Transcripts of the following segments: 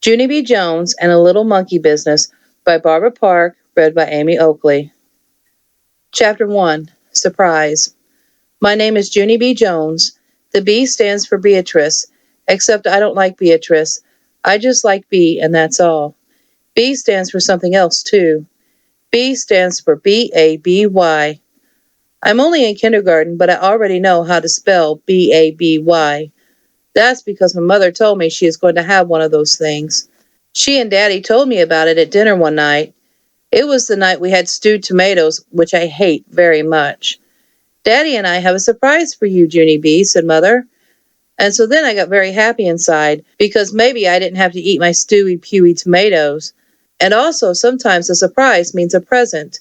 Junie B Jones and a Little Monkey Business by Barbara Park, read by Amy Oakley. Chapter 1. Surprise. My name is Junie B Jones. The B stands for Beatrice, except I don't like Beatrice. I just like B, and that's all. B stands for something else, too. B stands for B-A-B-Y. I'm only in kindergarten, but I already know how to spell B-A-B-Y. That's because my mother told me she is going to have one of those things. She and Daddy told me about it at dinner one night. It was the night we had stewed tomatoes, which I hate very much. Daddy and I have a surprise for you, Junie B, said Mother. And so then I got very happy inside, because maybe I didn't have to eat my stewy, pewy tomatoes. And also, sometimes a surprise means a present.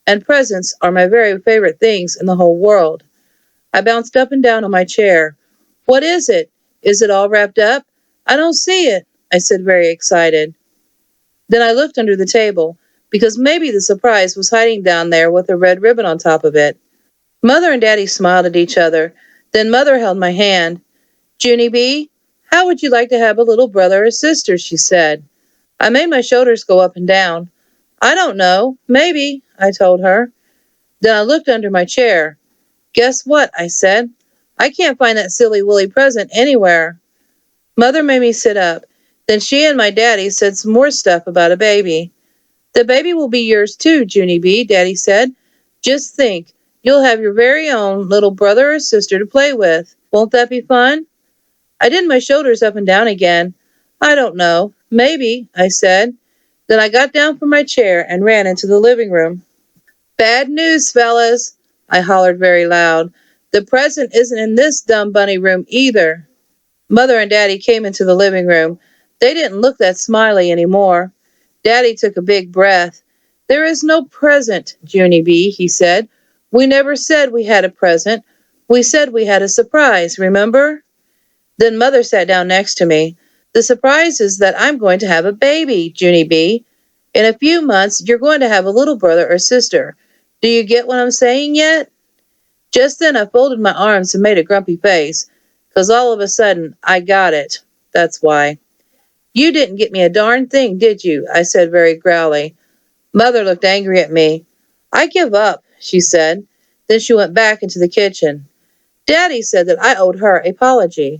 And presents are my very favorite things in the whole world. I bounced up and down on my chair. What is it? Is it all wrapped up? I don't see it, I said, very excited. Then I looked under the table, because maybe the surprise was hiding down there with a red ribbon on top of it. Mother and Daddy smiled at each other. Then Mother held my hand. Junie B, how would you like to have a little brother or sister, she said. I made my shoulders go up and down. I don't know. Maybe, I told her. Then I looked under my chair. Guess what, I said. I can't find that silly woolly present anywhere. Mother made me sit up. Then she and my daddy said some more stuff about a baby. The baby will be yours too, Junie B, Daddy said. Just think, you'll have your very own little brother or sister to play with. Won't that be fun? I did my shoulders up and down again. I don't know. Maybe, I said. Then I got down from my chair and ran into the living room. Bad news, fellas, I hollered very loud. The present isn't in this dumb bunny room either. Mother and Daddy came into the living room. They didn't look that smiley anymore. Daddy took a big breath. There is no present, Junie B, he said. We never said we had a present. We said we had a surprise, remember? Then Mother sat down next to me. The surprise is that I'm going to have a baby, Junie B. In a few months, you're going to have a little brother or sister. Do you get what I'm saying yet? Just then I folded my arms and made a grumpy face, 'cause all of a sudden I got it. That's why. You didn't get me a darn thing, did you? I said very growly. Mother looked angry at me. I give up, she said. Then she went back into the kitchen. Daddy said that I owed her an apology.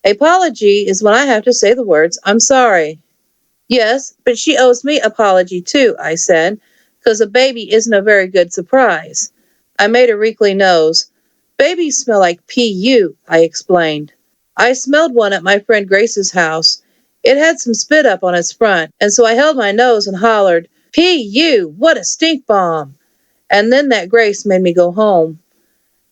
Apology is when I have to say the words, I'm sorry. Yes, but she owes me apology too, I said, 'cause a baby isn't a very good surprise. I made a wrinkly nose. Babies smell like P.U., I explained. I smelled one at my friend Grace's house. It had some spit up on its front, and so I held my nose and hollered, P.U., what a stink bomb! And then that Grace made me go home.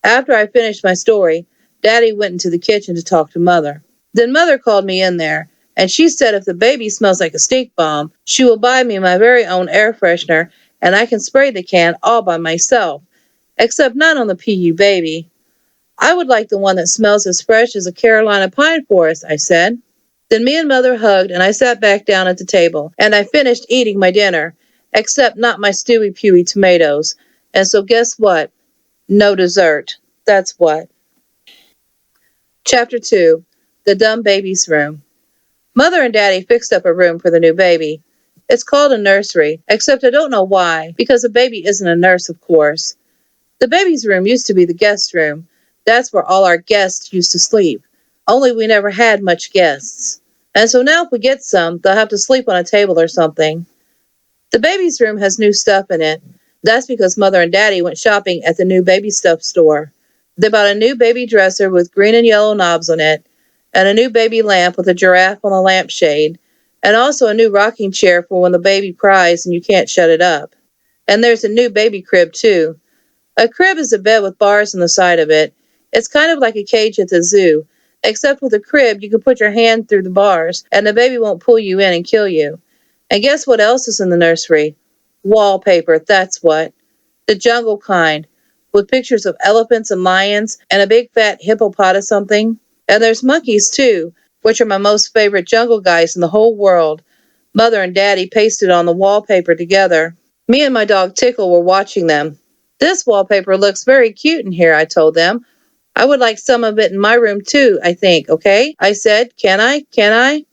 After I finished my story, Daddy went into the kitchen to talk to Mother. Then Mother called me in there, and she said if the baby smells like a stink bomb, she will buy me my very own air freshener, and I can spray the can all by myself, except not on the P.U. baby. I would like the one that smells as fresh as a Carolina pine forest, I said. Then me and Mother hugged, and I sat back down at the table, and I finished eating my dinner, except not my stewy pewy tomatoes. And so guess what? No dessert. That's what. Chapter 2. The Dumb Baby's Room. Mother and Daddy fixed up a room for the new baby. It's called a nursery, except I don't know why, because a baby isn't a nurse, of course. The baby's room used to be the guest room. That's where all our guests used to sleep. Only we never had much guests. And so now if we get some, they'll have to sleep on a table or something. The baby's room has new stuff in it. That's because Mother and Daddy went shopping at the new baby stuff store. They bought a new baby dresser with green and yellow knobs on it, and a new baby lamp with a giraffe on the lampshade, and also a new rocking chair for when the baby cries and you can't shut it up. And there's a new baby crib, too. A crib is a bed with bars on the side of it. It's kind of like a cage at the zoo, except with a crib you can put your hand through the bars, and the baby won't pull you in and kill you. And guess what else is in the nursery? Wallpaper, that's what. The jungle kind, with pictures of elephants and lions and a big fat hippopotamus something. And there's monkeys too, which are my most favorite jungle guys in the whole world. Mother and Daddy pasted on the wallpaper together. Me and my dog Tickle were watching them. This wallpaper looks very cute in here, I told them. I would like some of it in my room too, I think, okay? I said, can I?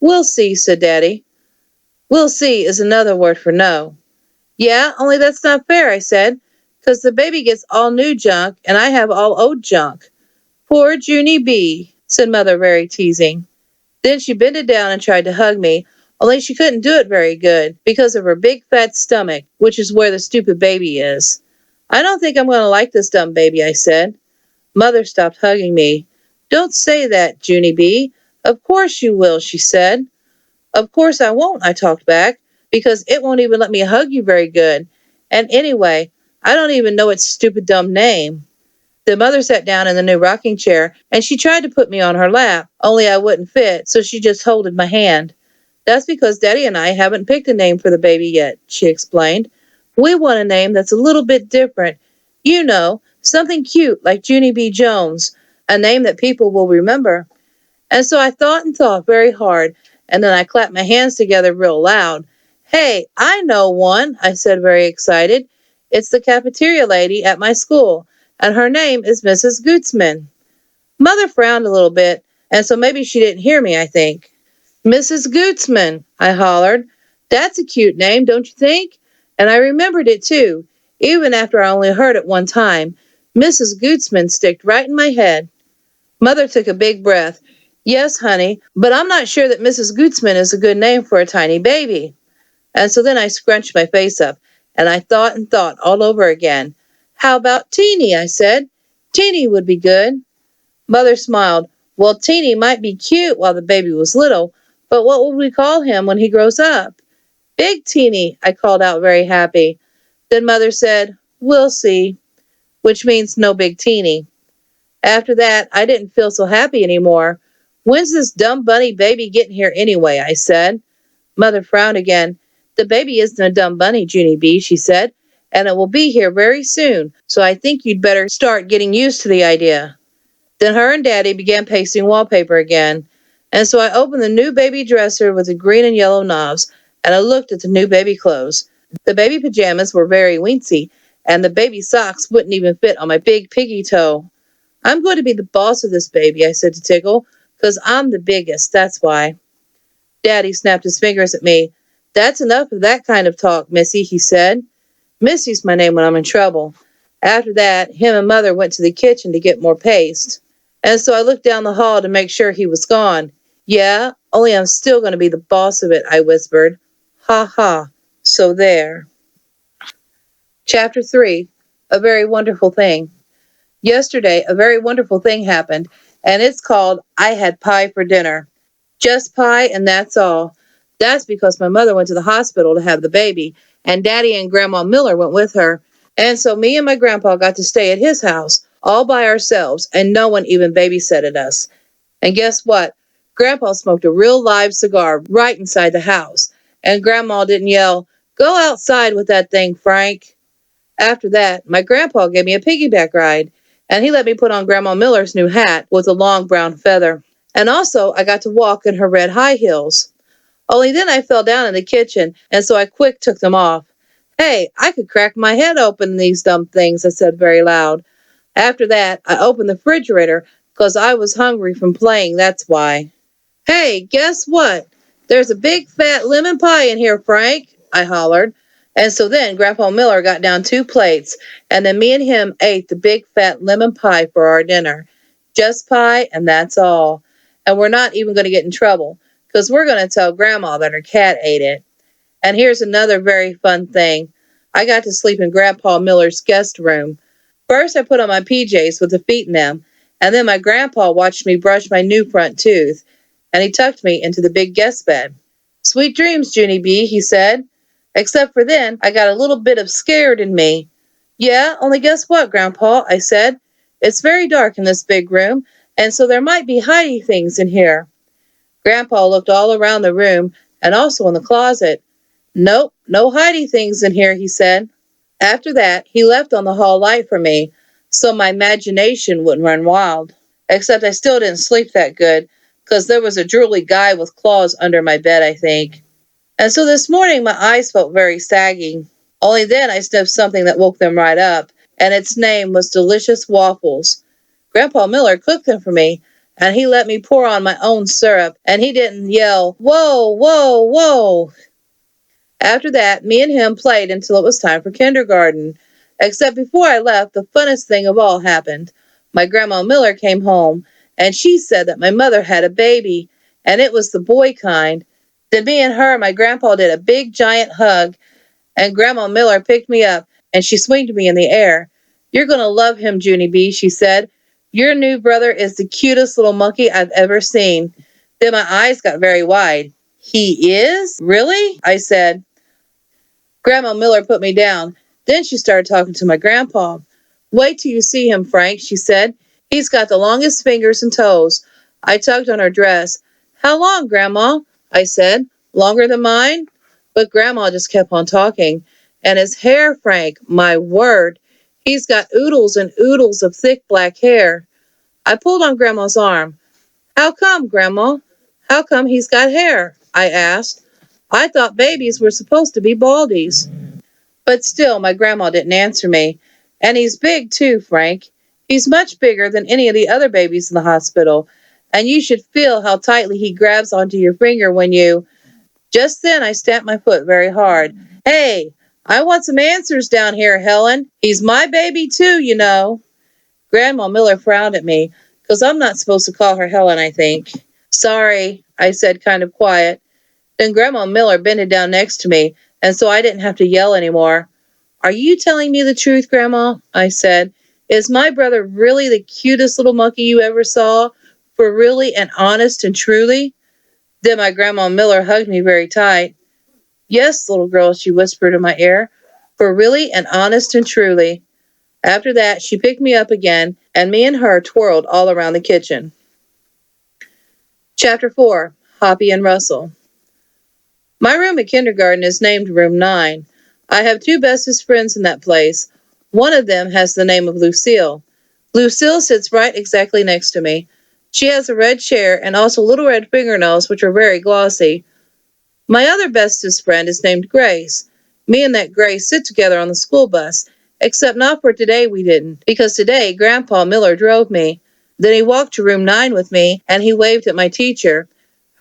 We'll see, said Daddy. We'll see is another word for no. Yeah, only that's not fair, I said, 'cause the baby gets all new junk and I have all old junk. Poor Junie B, said Mother very teasing. Then she bended down and tried to hug me, only she couldn't do it very good because of her big fat stomach, which is where the stupid baby is. I don't think I'm going to like this dumb baby, I said. Mother stopped hugging me. Don't say that, Junie B. Of course you will, she said. Of course I won't, I talked back, because it won't even let me hug you very good. And anyway, I don't even know its stupid dumb name. The mother sat down in the new rocking chair and she tried to put me on her lap, only I wouldn't fit, so she just holded my hand. That's because Daddy and I haven't picked a name for the baby yet, she explained. We want a name that's a little bit different. You know, something cute like Junie B Jones, a name that people will remember. And so I thought and thought very hard, and then I clapped my hands together real loud. Hey, I know one, I said very excited. It's the cafeteria lady at my school, and her name is Mrs. Gootsman. Mother frowned a little bit, and so maybe she didn't hear me, I think. Mrs. Gootsman, I hollered. That's a cute name, don't you think? And I remembered it too, even after I only heard it one time. Mrs. Gootsman sticked right in my head. Mother took a big breath. Yes, honey, but I'm not sure that Mrs. Gootsman is a good name for a tiny baby. And so then I scrunched my face up, and I thought and thought all over again. How about Teeny? I said. Teeny would be good. Mother smiled. Well, Teeny might be cute while the baby was little, but what will we call him when he grows up? Big Teeny, I called out very happy. Then Mother said, We'll see, which means no Big Teeny. After that, I didn't feel so happy anymore. When's this dumb bunny baby getting here anyway? I said. Mother frowned again. The baby isn't a dumb bunny, Junie B, she said, and it will be here very soon, so I think you'd better start getting used to the idea. Then her and Daddy began pasting wallpaper again, and so I opened the new baby dresser with the green and yellow knobs, and I looked at the new baby clothes. The baby pajamas were very weensy, and the baby socks wouldn't even fit on my big piggy toe. I'm going to be the boss of this baby, I said to Tickle, 'cause I'm the biggest, that's why. Daddy snapped his fingers at me. That's enough of that kind of talk, Missy, he said. Missy's my name when I'm in trouble. After that, him and Mother went to the kitchen to get more paste. And so I looked down the hall to make sure he was gone. Yeah, only I'm still going to be the boss of it, I whispered. Ha ha. So there. Chapter 3. A Very Wonderful Thing. Yesterday, a very wonderful thing happened, and it's called I Had Pie for Dinner. Just pie, and that's all. That's because my mother went to the hospital to have the baby, and Daddy and Grandma Miller went with her. And so me and my grandpa got to stay at his house, all by ourselves, and no one even babysitted us. And guess what? Grandpa smoked a real live cigar right inside the house, and Grandma didn't yell, Go outside with that thing, Frank. After that, my grandpa gave me a piggyback ride, and he let me put on Grandma Miller's new hat with a long brown feather. And also, I got to walk in her red high heels. Only then I fell down in the kitchen, and so I quick took them off. Hey, I could crack my head open in these dumb things, I said very loud. After that, I opened the refrigerator, 'cause I was hungry from playing, that's why. Hey, guess what? There's a big fat lemon pie in here, Frank, I hollered. And so then Grandpa Miller got down 2 plates, and then me and him ate the big fat lemon pie for our dinner. Just pie, and that's all. And we're not even going to get in trouble, 'cause we're going to tell Grandma that her cat ate it. And here's another very fun thing. I got to sleep in Grandpa Miller's guest room. First, I put on my PJs with the feet in them, and then my grandpa watched me brush my new front tooth, and he tucked me into the big guest bed. Sweet dreams, Junie B, he said. Except for then, I got a little bit of scared in me. Yeah, only guess what, Grandpa, I said. It's very dark in this big room, and so there might be hidey things in here. Grandpa looked all around the room, and also in the closet. Nope, no hidey things in here, he said. After that, he left on the hall light for me, so my imagination wouldn't run wild. Except I still didn't sleep that good, 'cause there was a drooly guy with claws under my bed, I think. And so this morning my eyes felt very saggy. Only then I sniffed something that woke them right up, and its name was delicious waffles. Grandpa Miller cooked them for me, and he let me pour on my own syrup, and he didn't yell, "Whoa, whoa, whoa." After that, me and him played until it was time for kindergarten. Except before I left, the funnest thing of all happened. My Grandma Miller came home, and she said that my mother had a baby, and it was the boy kind. Then me and her and my grandpa did a big giant hug, and Grandma Miller picked me up, and she swinged me in the air. "You're going to love him, Junie B," she said. "Your new brother is the cutest little monkey I've ever seen." Then my eyes got very wide. "He is? Really?" I said. Grandma Miller put me down. Then she started talking to my grandpa. "Wait till you see him, Frank," she said. "He's got the longest fingers and toes." I tugged on her dress. "How long, Grandma?" I said. "Longer than mine?" But Grandma just kept on talking. "And his hair, Frank, my word. He's got oodles and oodles of thick black hair." I pulled on Grandma's arm. "How come, Grandma? How come he's got hair?" I asked. "I thought babies were supposed to be baldies." But still, my grandma didn't answer me. "And he's big, too, Frank. He's much bigger than any of the other babies in the hospital. And you should feel how tightly he grabs onto your finger when you—" Just then I stamped my foot very hard. "Hey, I want some answers down here, Helen. He's my baby, too, you know." Grandma Miller frowned at me, 'cause I'm not supposed to call her Helen, I think. "Sorry," I said, kind of quiet. Then Grandma Miller bended down next to me, and so I didn't have to yell anymore. "Are you telling me the truth, Grandma?" I said. "Is my brother really the cutest little monkey you ever saw? For really and honest and truly?" Then my Grandma Miller hugged me very tight. "Yes, little girl," she whispered in my ear. "For really and honest and truly." After that, she picked me up again, and me and her twirled all around the kitchen. Chapter 4. Hoppy and Russell. My room at kindergarten is named Room 9. I have two bestest friends in that place. One of them has the name of Lucille. Lucille sits right exactly next to me. She has a red chair and also little red fingernails, which are very glossy. My other bestest friend is named Grace. Me and that Grace sit together on the school bus, except not for today we didn't, because today Grandpa Miller drove me. Then he walked to Room 9 with me, and he waved at my teacher.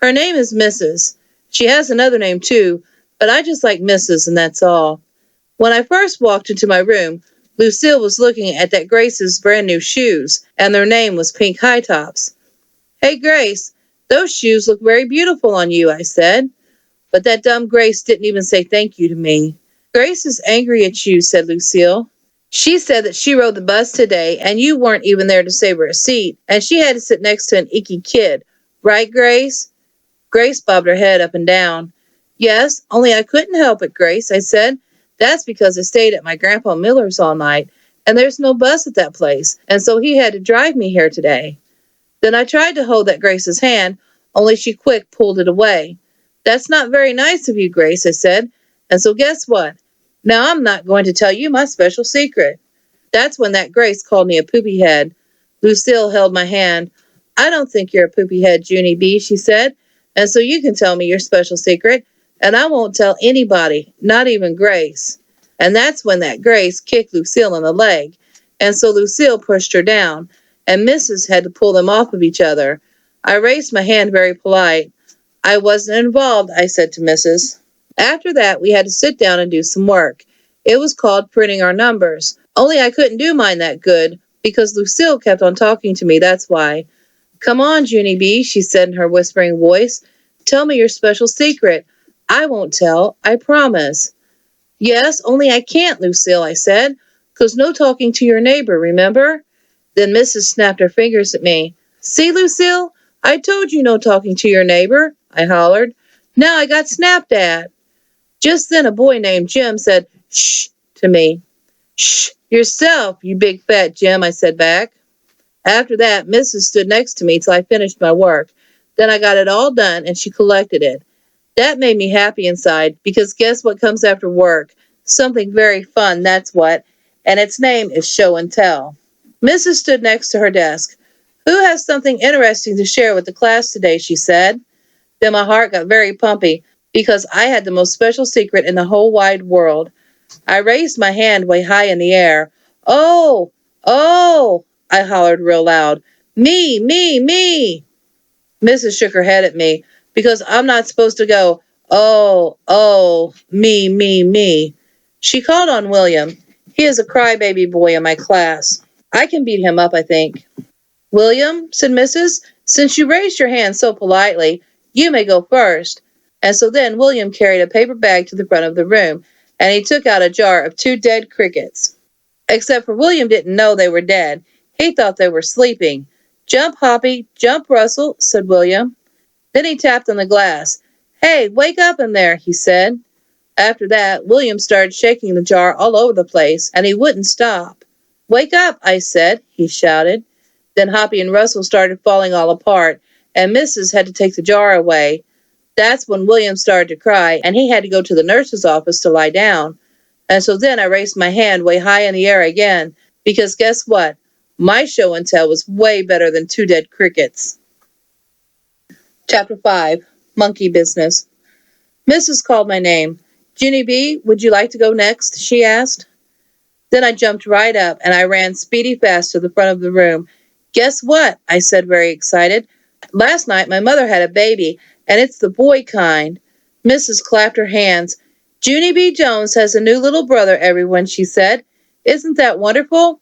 Her name is Mrs. She has another name too, but I just like Mrs., and that's all. When I first walked into my room, Lucille was looking at that Grace's brand new shoes, and their name was Pink High Tops. "Hey, Grace, those shoes look very beautiful on you," I said. But that dumb Grace didn't even say thank you to me. "Grace is angry at you," said Lucille. "She said that she rode the bus today, and you weren't even there to save her a seat, and she had to sit next to an icky kid. Right, Grace?" Grace bobbed her head up and down. "Yes, only I couldn't help it, Grace," I said. "That's because I stayed at my Grandpa Miller's all night, and there's no bus at that place, and so he had to drive me here today." Then I tried to hold that Grace's hand, only she quick pulled it away. "That's not very nice of you, Grace," I said. "And so guess what? Now I'm not going to tell you my special secret." That's when that Grace called me a poopy head. Lucille held my hand. "I don't think you're a poopy head, Junie B," she said. "And so you can tell me your special secret, and I won't tell anybody, not even Grace." And that's when that Grace kicked Lucille in the leg. And so Lucille pushed her down, and Mrs. had to pull them off of each other. I raised my hand very polite. "I wasn't involved," I said to Mrs. After that, we had to sit down and do some work. It was called printing our numbers. Only I couldn't do mine that good, because Lucille kept on talking to me, that's why. "Come on, Junie B," she said in her whispering voice. "Tell me your special secret." "I won't tell, I promise." "Yes, only I can't, Lucille," I said, "'cause no talking to your neighbor, remember?" Then Mrs. snapped her fingers at me. "See, Lucille? I told you no talking to your neighbor," I hollered. Now I got snapped at. Just then a boy named Jim said, "Shh," to me. "Shh, yourself, you big fat Jim," I said back. After that, Mrs. stood next to me till I finished my work. Then I got it all done, and she collected it. That made me happy inside, because guess what comes after work? Something very fun, that's what. And its name is show and tell. Mrs. stood next to her desk. "Who has something interesting to share with the class today?" she said. Then my heart got very pumpy, because I had the most special secret in the whole wide world. I raised my hand way high in the air. "Oh, oh," I hollered real loud. Me. Mrs. shook her head at me because I'm not supposed to go, oh, me. She called on William. He is a crybaby boy in my class. I can beat him up, I think. William, said Mrs., since you raised your hand so politely, you may go first. And so then William carried a paper bag to the front of the room, and he took out a jar of 2 dead crickets. Except for William didn't know they were dead. He thought they were sleeping. Jump, Hoppy, jump, Russell, said William. Then he tapped on the glass. Hey, wake up in there, he said. After that, William started shaking the jar all over the place, and he wouldn't stop. Wake up, I said, he shouted. Then Hoppy and Russell started falling all apart, and Mrs. had to take the jar away. That's when William started to cry, and he had to go to the nurse's office to lie down. And so then I raised my hand way high in the air again, because guess what? My show and tell was way better than 2 dead crickets. Chapter 5, Monkey Business. Mrs. called my name. Junie B, would you like to go next? She asked. Then I jumped right up, and I ran speedy fast to the front of the room. Guess what? I said, very excited. Last night my mother had a baby, and it's the boy kind. Mrs. clapped her hands. Junie B Jones has a new little brother, everyone, she said. Isn't that wonderful?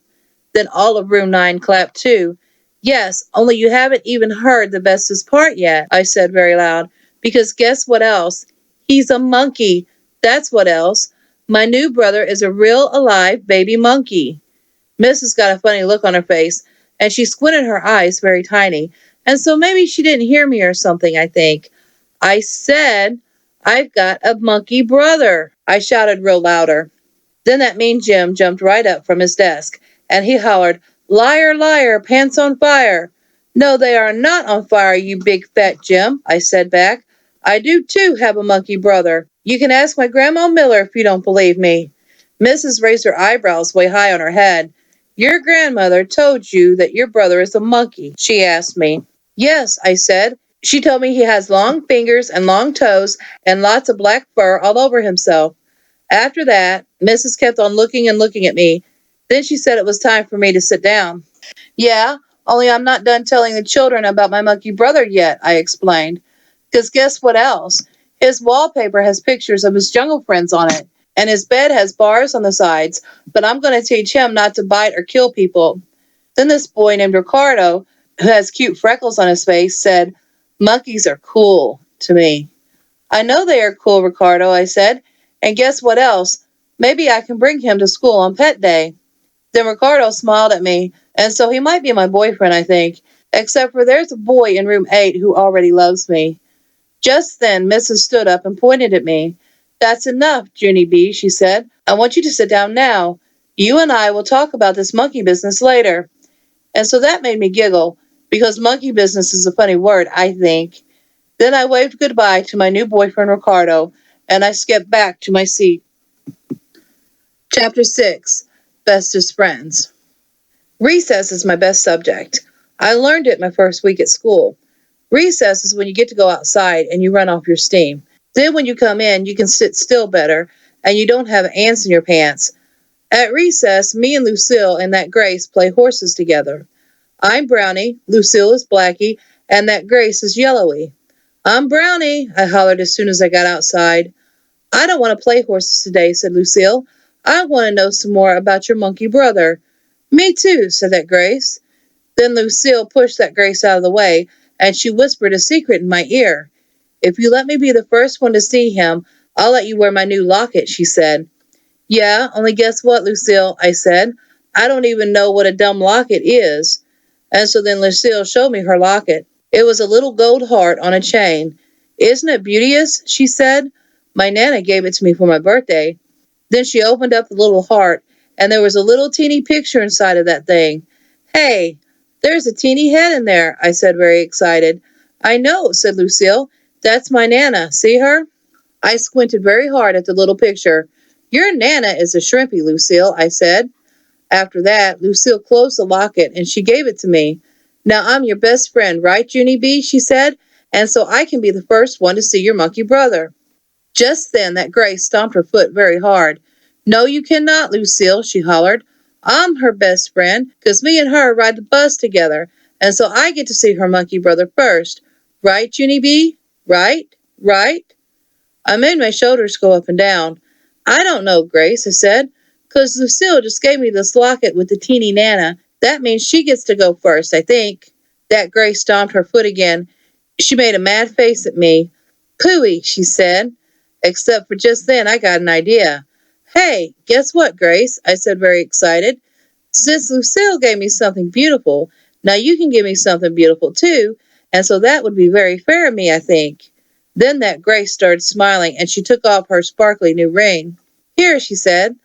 Then all of room 9 clapped too. Yes, only you haven't even heard the bestest part yet, I said very loud, because guess what else? He's a monkey. That's what else. My new brother is a real alive baby monkey. Mrs. got a funny look on her face, and she squinted her eyes very tiny, and so maybe she didn't hear me or something, I think. I said, I've got a monkey brother, I shouted real louder. Then that mean Jim jumped right up from his desk, and he hollered, Liar, liar, pants on fire. No, they are not on fire, you big fat Jim, I said back. I do too have a monkey brother. You can ask my Grandma Miller if you don't believe me. Mrs. raised her eyebrows way high on her head. Your grandmother told you that your brother is a monkey, she asked me. Yes, I said. She told me he has long fingers and long toes and lots of black fur all over himself. After that, Mrs. kept on looking and looking at me. Then she said it was time for me to sit down. Yeah, only I'm not done telling the children about my monkey brother yet, I explained. 'Cause guess what else? His wallpaper has pictures of his jungle friends on it, and his bed has bars on the sides, but I'm going to teach him not to bite or kill people. Then this boy named Ricardo, who has cute freckles on his face, said, Monkeys are cool, to me. I know they are cool, Ricardo, I said. And guess what else? Maybe I can bring him to school on pet day. Then Ricardo smiled at me, and so he might be my boyfriend, I think, except for there's a boy in room 8 who already loves me. Just then Mrs. stood up and pointed at me. That's enough, Junie B, she said. I want you to sit down now. You and I will talk about this monkey business later. And so that made me giggle, because monkey business is a funny word, I think. Then I waved goodbye to my new boyfriend Ricardo, and I skipped back to my seat. Chapter 6, Bestest Friends. Recess is my best subject. I learned it my first week at school. Recess is when you get to go outside and you run off your steam. Then when you come in, you can sit still better, and you don't have ants in your pants. At recess, me and Lucille and that Grace play horses together. I'm Brownie, Lucille is Blackie, and that Grace is Yellowy. I'm Brownie, I hollered as soon as I got outside. I don't want to play horses today, said Lucille. I want to know some more about your monkey brother. Me too, said that Grace. Then Lucille pushed that Grace out of the way, and she whispered a secret in my ear. If you let me be the first one to see him, I'll let you wear my new locket, she said. Yeah, only guess what, Lucille, I said. I don't even know what a dumb locket is. And so then Lucille showed me her locket. It was a little gold heart on a chain. Isn't it beauteous? She said. My Nana gave it to me for my birthday. Then she opened up the little heart, and there was a little teeny picture inside of that thing. Hey, there's a teeny head in there, I said, very excited. I know, said Lucille. That's my Nana. See her? I squinted very hard at the little picture. Your Nana is a shrimpy, Lucille, I said. After that, Lucille closed the locket, and she gave it to me. Now I'm your best friend, right, Junie B, she said, and so I can be the first one to see your monkey brother. Just then that Grace stomped her foot very hard. No, you cannot, Lucille, she hollered. I'm her best friend, 'cause me and her ride the bus together, And so I get to see her monkey brother first. Right, Junie B? Right? Right? I made my shoulders go up and down. I don't know, Grace, I said, 'cause Lucille just gave me this locket with the teeny Nana. That means she gets to go first, I think. That Grace stomped her foot again. She made a mad face at me. Pooey, she said. Except for just then I got an idea. Hey, guess what, Grace? I said, very excited. Since Lucille gave me something beautiful, now you can give me something beautiful too, and so that would be very fair of me, I think. Then that Grace started smiling, and she took off her sparkly new ring. Here, she said,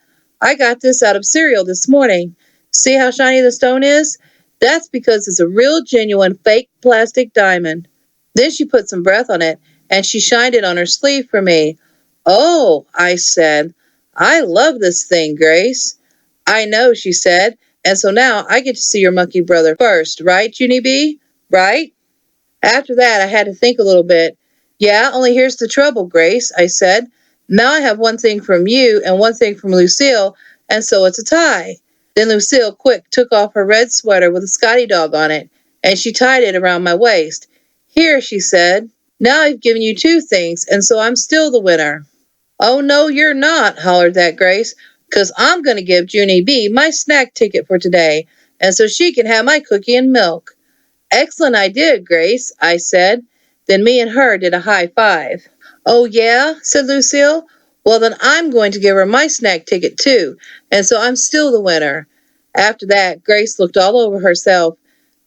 I got this out of cereal this morning. See how shiny the stone is? That's because it's a real genuine fake plastic diamond. Then she put some breath on it, and she shined it on her sleeve for me. Oh, I said, I love this thing, Grace. I know, she said, and so now I get to see your monkey brother first, right, Junie B? Right? After that, I had to think a little bit. Yeah, only here's the trouble, Grace, I said. Now I have one thing from you and one thing from Lucille, and so it's a tie. Then Lucille quick took off her red sweater with a Scotty dog on it, and she tied it around my waist. Here, she said. Now I've given you two things, and so I'm still the winner. Oh, no, you're not, hollered that Grace, 'cause I'm going to give Junie B my snack ticket for today, and so she can have my cookie and milk. Excellent idea, Grace, I said. Then me and her did a high five. Oh, yeah, said Lucille. Well, then I'm going to give her my snack ticket too, and so I'm still the winner. After that, Grace looked all over herself.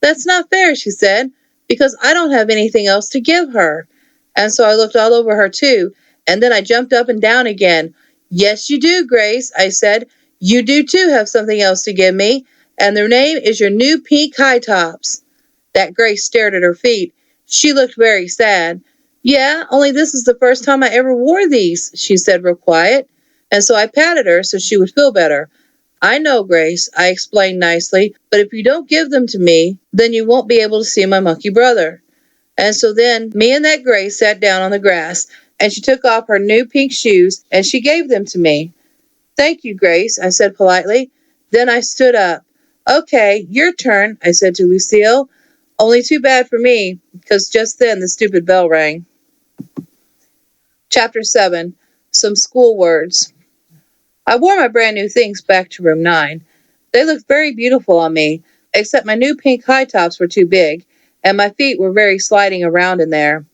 That's not fair, she said, because I don't have anything else to give her. And so I looked all over her too, and then I jumped up and down again. Yes, you do, Grace, I said. You do too have something else to give me, and their name is your new pink high tops. That Grace stared at her feet. She looked very sad. Yeah, only this is the first time I ever wore these, she said real quiet, and so I patted her so she would feel better. I know, Grace, I explained nicely, but if you don't give them to me, then you won't be able to see my monkey brother. And so then me and that Grace sat down on the grass, and she took off her new pink shoes, and she gave them to me. Thank you, Grace, I said politely. Then I stood up. Okay, your turn, I said to Lucille. Only too bad for me, because just then the stupid bell rang. Chapter 7. Some School Words. I wore my brand new things back to room 9. They looked very beautiful on me, except my new pink high tops were too big, and my feet were very sliding around in there.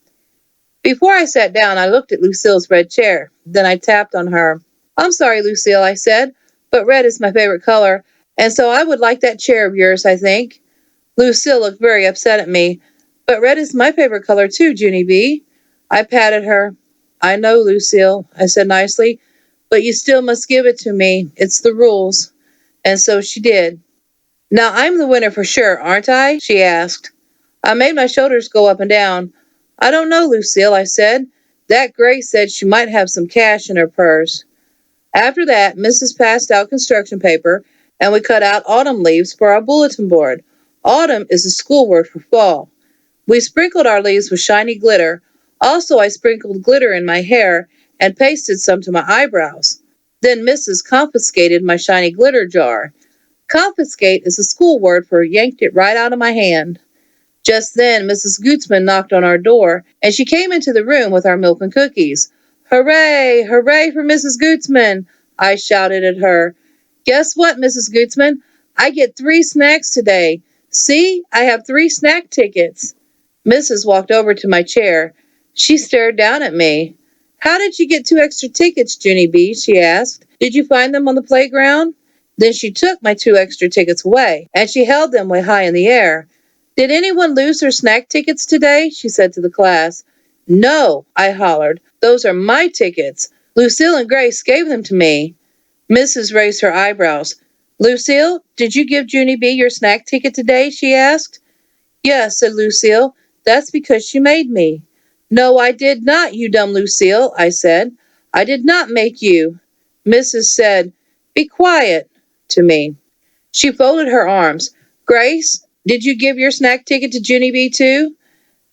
Before I sat down, I looked at Lucille's red chair. Then I tapped on her. I'm sorry, Lucille, I said, but red is my favorite color, and so I would like that chair of yours, I think. Lucille looked very upset at me. But red is my favorite color too, Junie B. I patted her. I know, Lucille, I said nicely, but you still must give it to me. It's the rules. And so she did. Now I'm the winner for sure, aren't I? She asked. I made my shoulders go up and down. I don't know, Lucille, I said. That Grace said she might have some cash in her purse. After that, Mrs. passed out construction paper, and we cut out autumn leaves for our bulletin board. Autumn is the school word for fall. We sprinkled our leaves with shiny glitter. Also, I sprinkled glitter in my hair and pasted some to my eyebrows. Then Mrs. confiscated my shiny glitter jar. Confiscate is a school word for yanked it right out of my hand. Just then, Mrs. Gootsman knocked on our door, and she came into the room with our milk and cookies. Hooray! Hooray for Mrs. Gootsman! I shouted at her. Guess what, Mrs. Gootsman? I get 3 snacks today. See, I have 3 snack tickets. Mrs. walked over to my chair. She stared down at me. How did you get 2 extra tickets, Junie B? She asked. Did you find them on the playground? Then she took my 2 extra tickets away, and she held them way high in the air. Did anyone lose their snack tickets today? She said to the class. No, I hollered. Those are my tickets. Lucille and Grace gave them to me. Mrs. raised her eyebrows. Lucille, did you give Junie B your snack ticket today? She asked. Yes, said Lucille. That's because she made me. No, I did not, you dumb Lucille, I said. I did not make you. Mrs. said, Be quiet, to me. She folded her arms. Grace, did you give your snack ticket to Junie B too?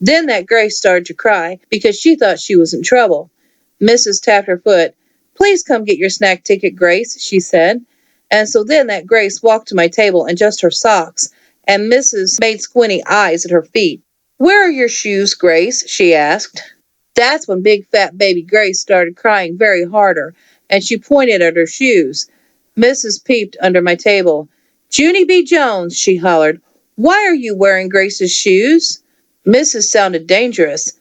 Then that Grace started to cry because she thought she was in trouble. Mrs. tapped her foot. Please come get your snack ticket, Grace, she said. And so then that Grace walked to my table in just her socks, and Mrs. made squinty eyes at her feet. "Where are your shoes, Grace?" she asked. That's when big fat baby Grace started crying very harder, and she pointed at her shoes. Mrs. peeped under my table. "Junie B Jones," she hollered, "why are you wearing Grace's shoes?" Mrs. sounded dangerous.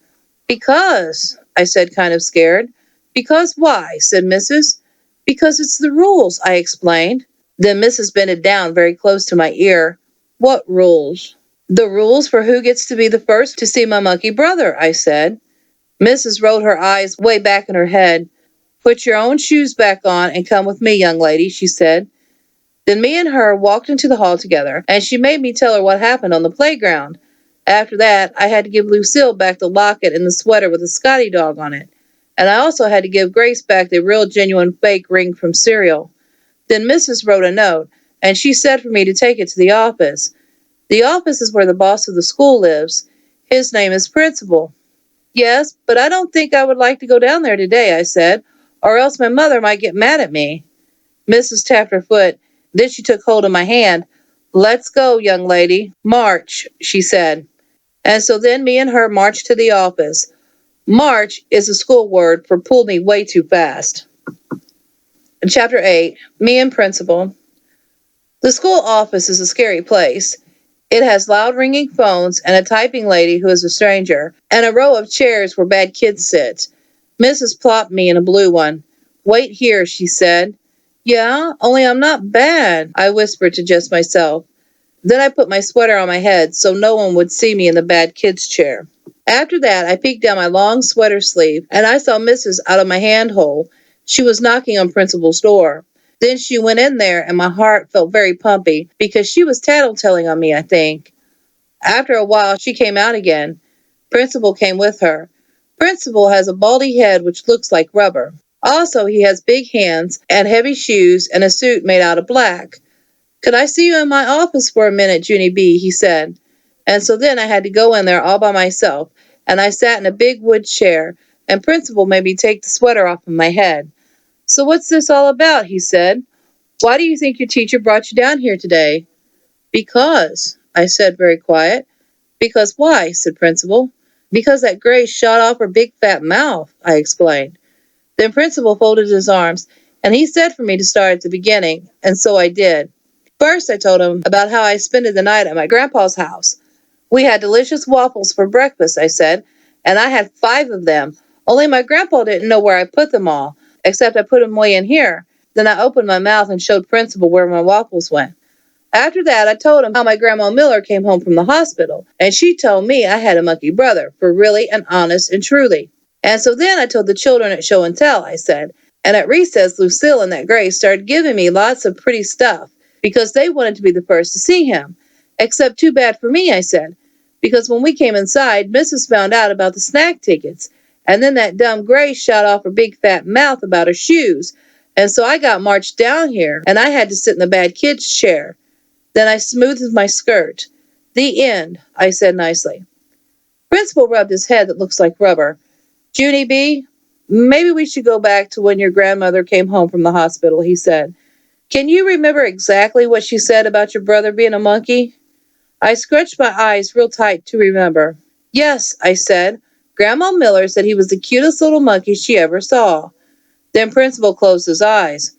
"Because," I said, kind of scared. "Because why?" said Mrs. "Because it's the rules," I explained. Then Mrs. bended down very close to my ear. "What rules?" "The rules for who gets to be the first to see my monkey brother," I said. Mrs. rolled her eyes way back in her head. "Put your own shoes back on and come with me, young lady," she said. Then me and her walked into the hall together, and she made me tell her what happened on the playground. After that, I had to give Lucille back the locket and the sweater with the Scotty dog on it. And I also had to give Grace back the real genuine fake ring from cereal. Then Mrs. wrote a note, and she said for me to take it to the office. The office is where the boss of the school lives. His name is Principal. "Yes, but I don't think I would like to go down there today," I said, "or else my mother might get mad at me." Mrs. tapped her foot. Then she took hold of my hand. "Let's go, young lady. March," she said. And so then me and her marched to the office. March is a school word for pulled me way too fast. Chapter 8, Me and Principal. The school office is a scary place. It has loud ringing phones and a typing lady who is a stranger, and a row of chairs where bad kids sit. Mrs. plopped me in a blue one. "Wait here," she said. "Yeah, only I'm not bad," I whispered to just myself. Then I put my sweater on my head so no one would see me in the bad kids chair. After that, I peeked down my long sweater sleeve, and I saw Mrs. out of my handhole. She was knocking on Principal's door. Then she went in there, and my heart felt very pumpy because she was tattletelling on me, I think. After a while, she came out again. Principal came with her. Principal has a baldy head which looks like rubber. Also, he has big hands and heavy shoes and a suit made out of black. "Could I see you in my office for a minute, Junie B?" he said. And so then I had to go in there all by myself, and I sat in a big wood chair, and Principal made me take the sweater off of my head. "So what's this all about?" he said. "Why do you think your teacher brought you down here today?" "Because," I said, very quiet. "Because why?" said Principal. "Because that Grace shot off her big fat mouth," I explained. Then Principal folded his arms, and he said for me to start at the beginning, and so I did. First, I told him about how I spent the night at my grandpa's house. "We had delicious waffles for breakfast," I said, "and I had 5 of them. Only my grandpa didn't know where I put them all, except I put them way in here." Then I opened my mouth and showed Principal where my waffles went. After that, I told him how my grandma Miller came home from the hospital, and she told me I had a monkey brother, for really and honest and truly. And so then I told the children at show and tell, I said, and at recess, Lucille and that Grace started giving me lots of pretty stuff, because they wanted to be the first to see him. Except too bad for me, I said, because when we came inside, Mrs. found out about the snack tickets, and then that dumb Grace shot off her big fat mouth about her shoes, and so I got marched down here, and I had to sit in the bad kid's chair. Then I smoothed my skirt. "The end," I said nicely. Principal rubbed his head that looks like rubber. "Junie B, maybe we should go back to when your grandmother came home from the hospital," he said. "Can you remember exactly what she said about your brother being a monkey?" I scrunched my eyes real tight to remember. "Yes," I said. "Grandma Miller said he was the cutest little monkey she ever saw." Then Principal closed his eyes.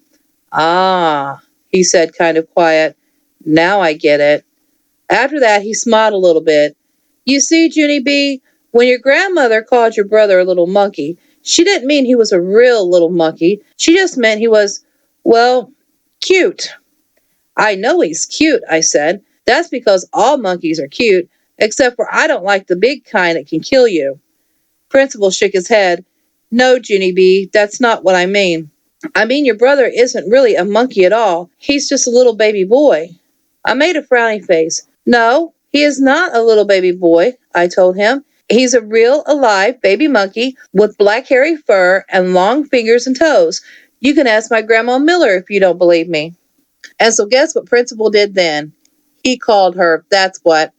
"Ah," he said, kind of quiet. "Now I get it." After that, he smiled a little bit. "You see, Junie B, when your grandmother called your brother a little monkey, she didn't mean he was a real little monkey. She just meant he was, well, cute." "I know he's cute," I said. "That's because all monkeys are cute, except for I don't like the big kind that can kill you." Principal shook his head. "No, Junie B, that's not what I mean. I mean your brother isn't really a monkey at all. He's just a little baby boy." I made a frowny face. "No, he is not a little baby boy," I told him. "He's a real, alive baby monkey with black hairy fur and long fingers and toes. You can ask my grandma Miller if you don't believe me." And so guess what Principal did then? He called her, that's what.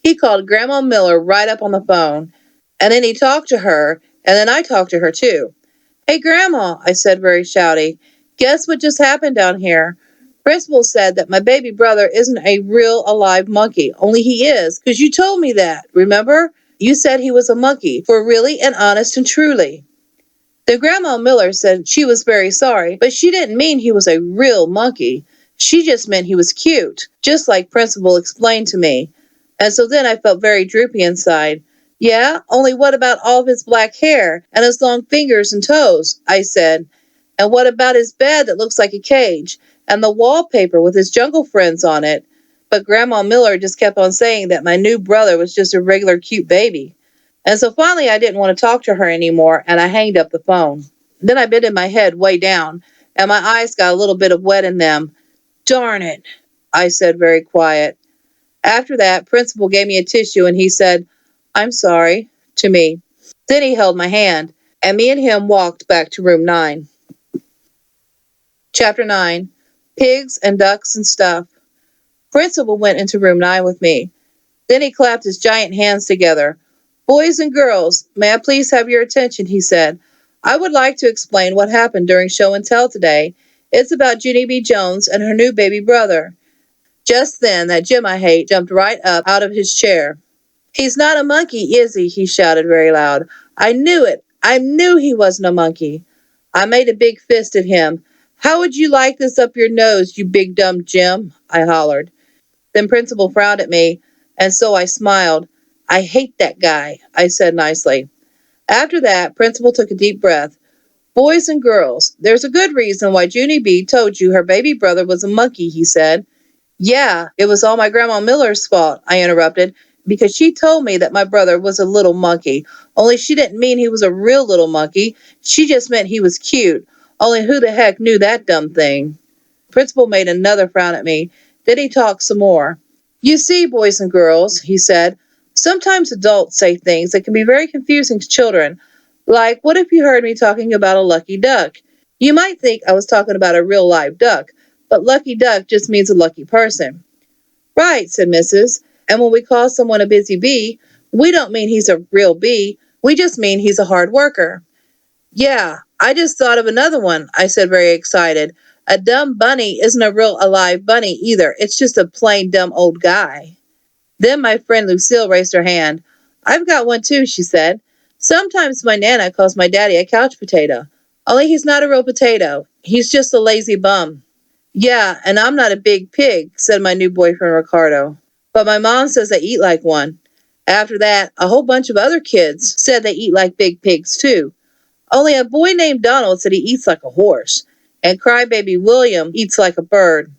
He called Grandma Miller right up on the phone. And then he talked to her, and then I talked to her too. "Hey, Grandma," I said very shouty. "Guess what just happened down here? Principal said that my baby brother isn't a real alive monkey, only he is, because you told me that, remember? You said he was a monkey, for really and honest and truly. Then Grandma Miller said she was very sorry, but she didn't mean he was a real monkey. She just meant he was cute, just like Principal explained to me. And so then I felt very droopy inside. Yeah, only what about all of his black hair and his long fingers and toes? I said. And what about his bed that looks like a cage and the wallpaper with his jungle friends on it? But Grandma Miller just kept on saying that my new brother was just a regular cute baby. And so finally I didn't want to talk to her anymore and I hanged up the phone. Then I bended my head way down and my eyes got a little bit of wet in them. Darn it, I said very quiet. After that, Principal gave me a tissue and he said, I'm sorry, to me. Then he held my hand and me and him walked back to room 9. Chapter 9, Pigs and Ducks and Stuff. Principal went into room 9 with me. Then he clapped his giant hands together. Boys and girls, may I please have your attention, he said. I would like to explain what happened during show and tell today. It's about Junie B Jones and her new baby brother. Just then, that Jim I hate jumped right up out of his chair. He's not a monkey, is he? He shouted very loud. I knew it. I knew he wasn't a monkey. I made a big fist at him. How would you like this up your nose, you big dumb Jim? I hollered. Then Principal frowned at me, and so I smiled. I hate that guy, I said nicely. After that, Principal took a deep breath. Boys and girls, there's a good reason why Junie B told you her baby brother was a monkey, he said. Yeah, it was all my Grandma Miller's fault, I interrupted, because she told me that my brother was a little monkey. Only she didn't mean he was a real little monkey. She just meant he was cute. Only who the heck knew that dumb thing? Principal made another frown at me. Then he talked some more. You see, boys and girls, he said, sometimes adults say things that can be very confusing to children. Like, what if you heard me talking about a lucky duck? You might think I was talking about a real live duck, but lucky duck just means a lucky person. Right, said Mrs. And when we call someone a busy bee, we don't mean he's a real bee. We just mean he's a hard worker. Yeah, I just thought of another one, I said very excited. A dumb bunny isn't a real alive bunny either. It's just a plain dumb old guy. Then my friend Lucille raised her hand. I've got one too, she said. Sometimes my Nana calls my daddy a couch potato. Only he's not a real potato. He's just a lazy bum. Yeah, and I'm not a big pig, said my new boyfriend Ricardo. But my mom says I eat like one. After that, a whole bunch of other kids said they eat like big pigs too. Only a boy named Donald said he eats like a horse, and crybaby William eats like a bird.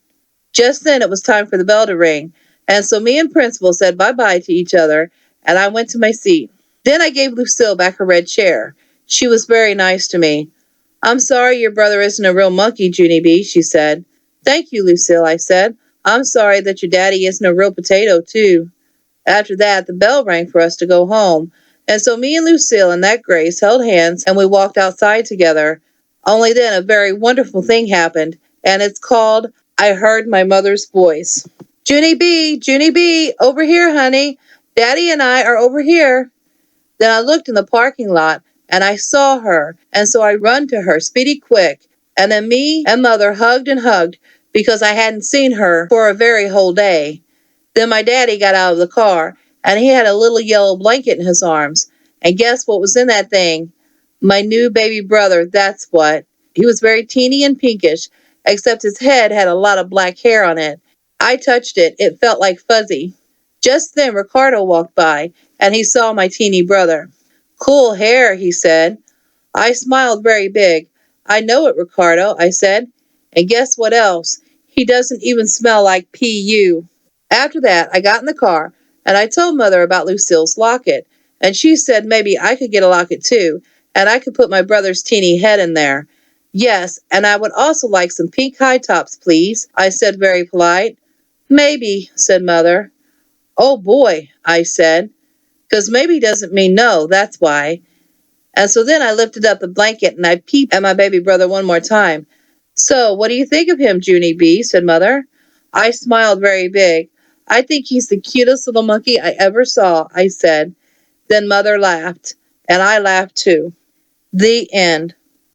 Just then it was time for the bell to ring, and so me and Principal said bye-bye to each other, and I went to my seat. Then I gave Lucille back her red chair. She was very nice to me. I'm sorry your brother isn't a real monkey, Junie B, she said. Thank you, Lucille, I said. I'm sorry that your daddy isn't a real potato, too. After that, the bell rang for us to go home, and so me and Lucille and that Grace held hands and we walked outside together. Only then a very wonderful thing happened, and it's called I Heard My Mother's Voice. Junie B, over here, honey. Daddy and I are over here. Then I looked in the parking lot, and I saw her, and so I run to her, speedy quick, and then me and Mother hugged and hugged, because I hadn't seen her for a very whole day. Then my daddy got out of the car, and he had a little yellow blanket in his arms. And guess what was in that thing? My new baby brother, that's what. He was very teeny and pinkish, except his head had a lot of black hair on it. I touched it. It felt like fuzzy. Just then Ricardo walked by, and he saw my teeny brother. Cool hair, he said. I smiled very big. I know it, Ricardo, I said. And guess what else? He doesn't even smell like P.U. After that, I got in the car, and I told Mother about Lucille's locket, and she said maybe I could get a locket too, and I could put my brother's teeny head in there. Yes, and I would also like some pink high tops, please, I said very polite. Maybe, said Mother. Oh boy, I said, 'cause maybe doesn't mean no, that's why. And so then I lifted up the blanket and I peeped at my baby brother one more time. So, what do you think of him, Junie B? Said Mother. I smiled very big. I think he's the cutest little monkey I ever saw, I said. Then Mother laughed, and I laughed too. The end.